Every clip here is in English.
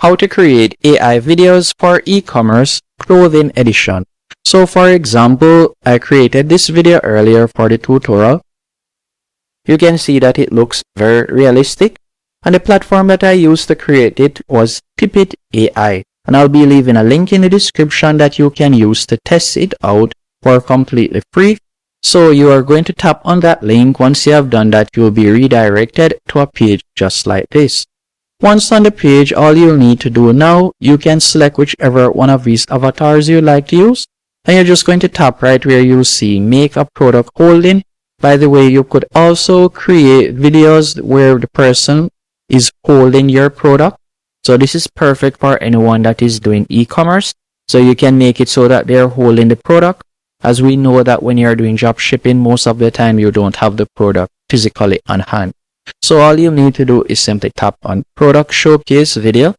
how to create AI videos for e-commerce clothing edition. So for example, I created this video earlier for the tutorial. You can see that it looks very realistic, and the platform that I used to create it was Pipit AI, and I'll be leaving a link in the description that you can use to test it out for completely free. So you are going to tap on that link. Once you have done that, you will be redirected to a page just like this. Once on the page, all you'll need to do now, you can select whichever one of these avatars you like to use, and you're just going to tap right where you see make a product holding. By the way, you could also create videos where the person is holding your product. So this is perfect for anyone that is doing e-commerce. So you can make it so that they're holding the product, as we know that when you're doing drop shipping, most of the time you don't have the product physically on hand. So all you need to do is simply tap on product showcase video.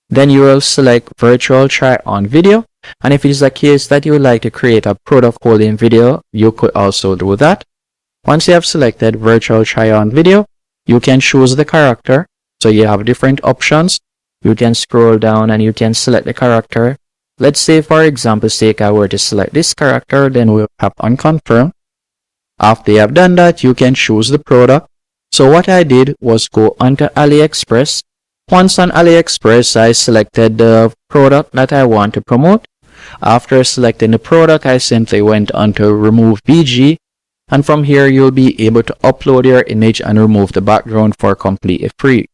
Then you will select virtual try on video. And if it is the case that you would like to create a product holding video, you could also do that. Once you have selected virtual try on video, you can choose the character. So you have different options. You can scroll down and you can select the character. Let's say for example's sake, I were to select this character, then we'll tap on confirm. After you have done that, you can choose the product. So what I did was go onto AliExpress. Once on AliExpress, I selected the product that I want to promote. After selecting the product, I simply went onto remove BG. And from here, you'll be able to upload your image and remove the background for completely free.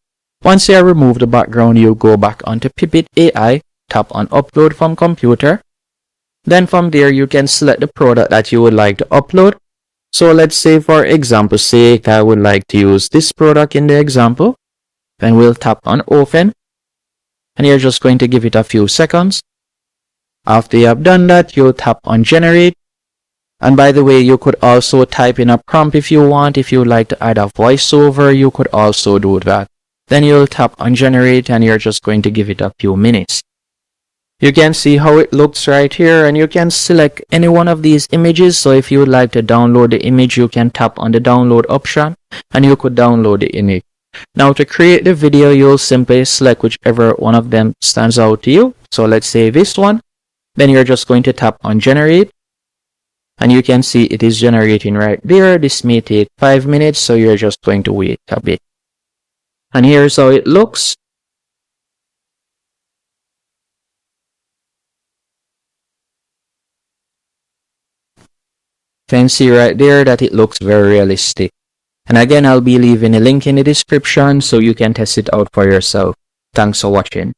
Once you remove the background, you go back onto Pipit AI, tap on upload from computer. Then from there, you can select the product that you would like to upload. So let's say for example's sake, I would like to use this product in the example. Then we'll tap on open. And you're just going to give it a few seconds. After you have done that, you'll tap on generate. And by the way, you could also type in a prompt if you want. If you'd like to add a voiceover, you could also do that. Then you'll tap on generate and you're just going to give it a few minutes. You can see how it looks right here, and you can select any one of these images. So if you would like to download the image, you can tap on the download option and you could download the image. Now to create the video, you'll simply select whichever one of them stands out to you. So let's say this one. Then you're just going to tap on generate. And you can see it is generating right there. This may take 5 minutes, so you're just going to wait a bit. And here's how it looks. You can see right there that it looks very realistic. And again, I'll be leaving a link in the description so you can test it out for yourself. Thanks for watching.